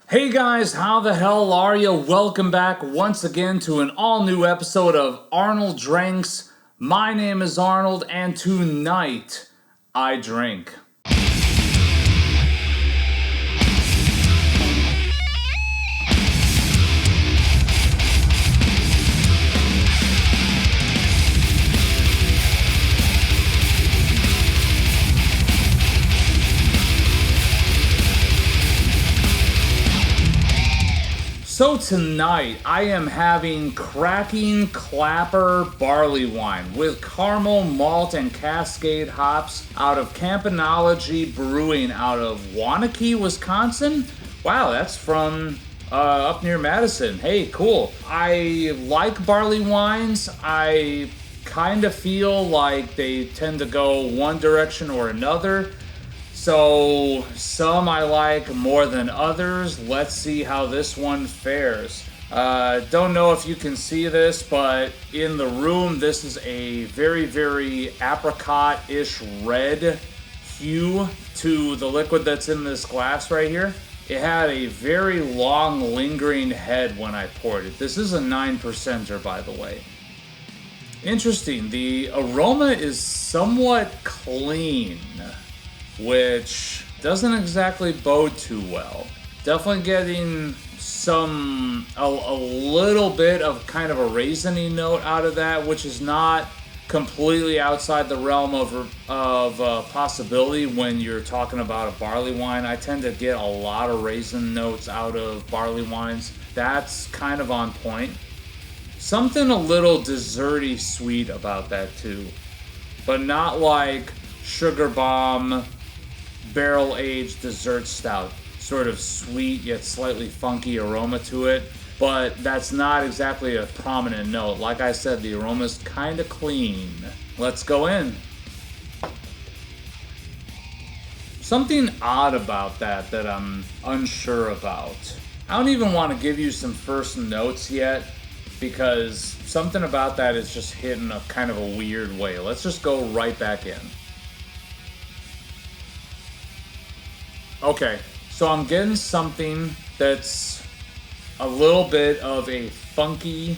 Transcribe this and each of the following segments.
Hey guys, how the hell are you? Welcome back once again to an all-new episode of Arnold Drinks. My name is Arnold, and tonight I drink. So tonight I am having Cracking Clapper barley wine with caramel, malt, and cascade hops out of Campanology Brewing out of Waunakee, Wisconsin. Wow, that's from up near Madison. Hey, cool. I like barley wines. I kind of feel like they tend to go one direction or another. So, some I like more than others. Let's see how this one fares. Don't know if you can see this, but in the room, this is a very, very apricot-ish red hue to the liquid that's in this glass right here. It had a very long, lingering head when I poured it. This is a 9%er, by the way. Interesting. The aroma is somewhat clean, which doesn't exactly bode too well. Definitely getting a little bit of kind of a raisiny note out of that, which is not completely outside the realm of possibility when you're talking about a barley wine. I tend to get a lot of raisin notes out of barley wines. That's kind of on point. Something a little desserty sweet about that too, but not like Sugar Bomb barrel-aged dessert stout. Sort of sweet yet slightly funky aroma to it, but that's not exactly a prominent note. Like I said, the aroma's kind of clean. Let's go in. Something odd about that I'm unsure about. I don't even want to give you some first notes yet, because something about that is just hitting a kind of a weird way. Let's just go right back in. Okay, so I'm getting something that's a little bit of a funky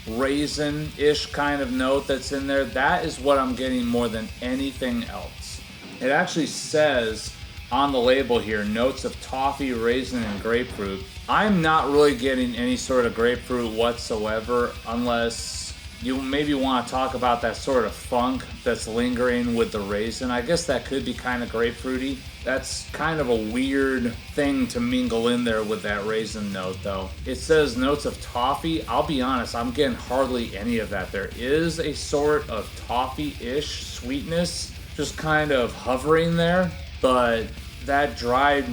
raisin-ish kind of note that's in there. That is what I'm getting more than anything else. It actually says on the label here, notes of toffee, raisin, and grapefruit. I'm not really getting any sort of grapefruit whatsoever, unless you maybe want to talk about that sort of funk that's lingering with the raisin. I guess that could be kind of grapefruity. That's kind of a weird thing to mingle in there with that raisin note, though. It says notes of toffee. I'll be honest, I'm getting hardly any of that. There is a sort of toffee-ish sweetness just kind of hovering there, but that dried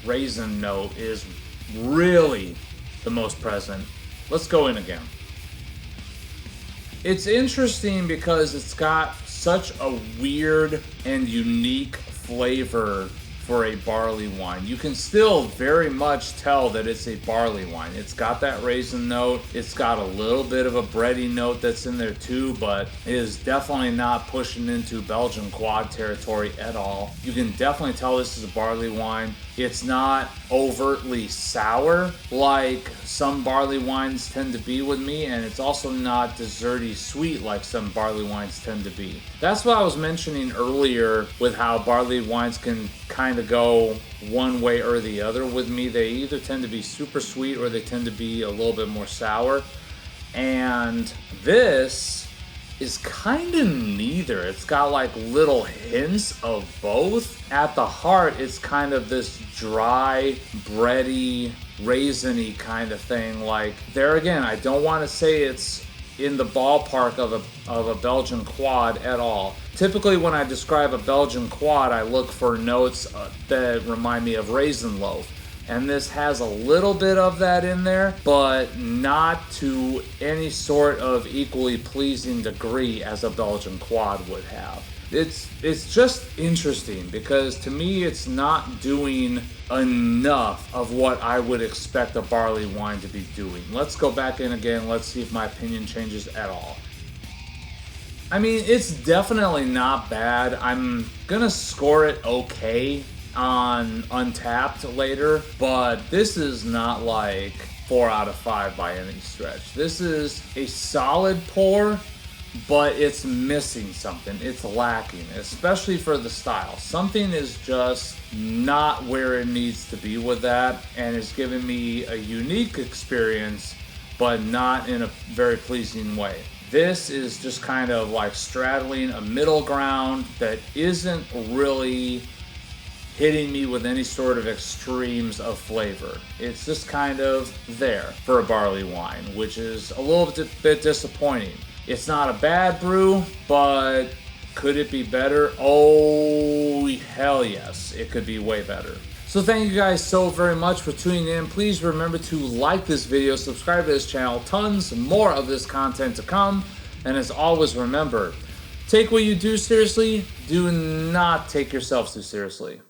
raisin note is really the most present. Let's go in again. It's interesting because it's got such a weird and unique flavor for a barley wine. You can still very much tell that it's a barley wine. It's got that raisin note. It's got a little bit of a bready note that's in there too, but it is definitely not pushing into Belgian quad territory at all. You can definitely tell this is a barley wine. It's not overtly sour like some barley wines tend to be with me, and it's also not desserty sweet like some barley wines tend to be. That's what I was mentioning earlier with how barley wines can kind of go one way or the other with me. They either tend to be super sweet or they tend to be a little bit more sour. And this is kind of neither. It's got like little hints of both. At the heart, it's kind of this dry, bready, raisiny kind of thing. Like, there again, I don't want to say it's in the ballpark of a Belgian quad at all. Typically, when I describe a Belgian quad, I look for notes that remind me of raisin loaf. And this has a little bit of that in there, but not to any sort of equally pleasing degree as a Belgian quad would have. It's just interesting because to me it's not doing enough of what I would expect a barley wine to be doing. Let's go back in again. Let's see if my opinion changes at all. I mean, it's definitely not bad. I'm gonna score it okay. on Untapped later, but this is not like 4 out of 5 by any stretch. This is a solid pour, but it's missing something. It's lacking, especially for the style. Something is just not where it needs to be with that, and it's giving me a unique experience, but not in a very pleasing way. This is just kind of like straddling a middle ground that isn't really hitting me with any sort of extremes of flavor. It's just kind of there for a barley wine, which is a little bit disappointing. It's not a bad brew, but could it be better? Oh, hell yes, it could be way better. So thank you guys so very much for tuning in. Please remember to like this video, subscribe to this channel. Tons more of this content to come. And as always, remember, take what you do seriously. Do not take yourself too seriously.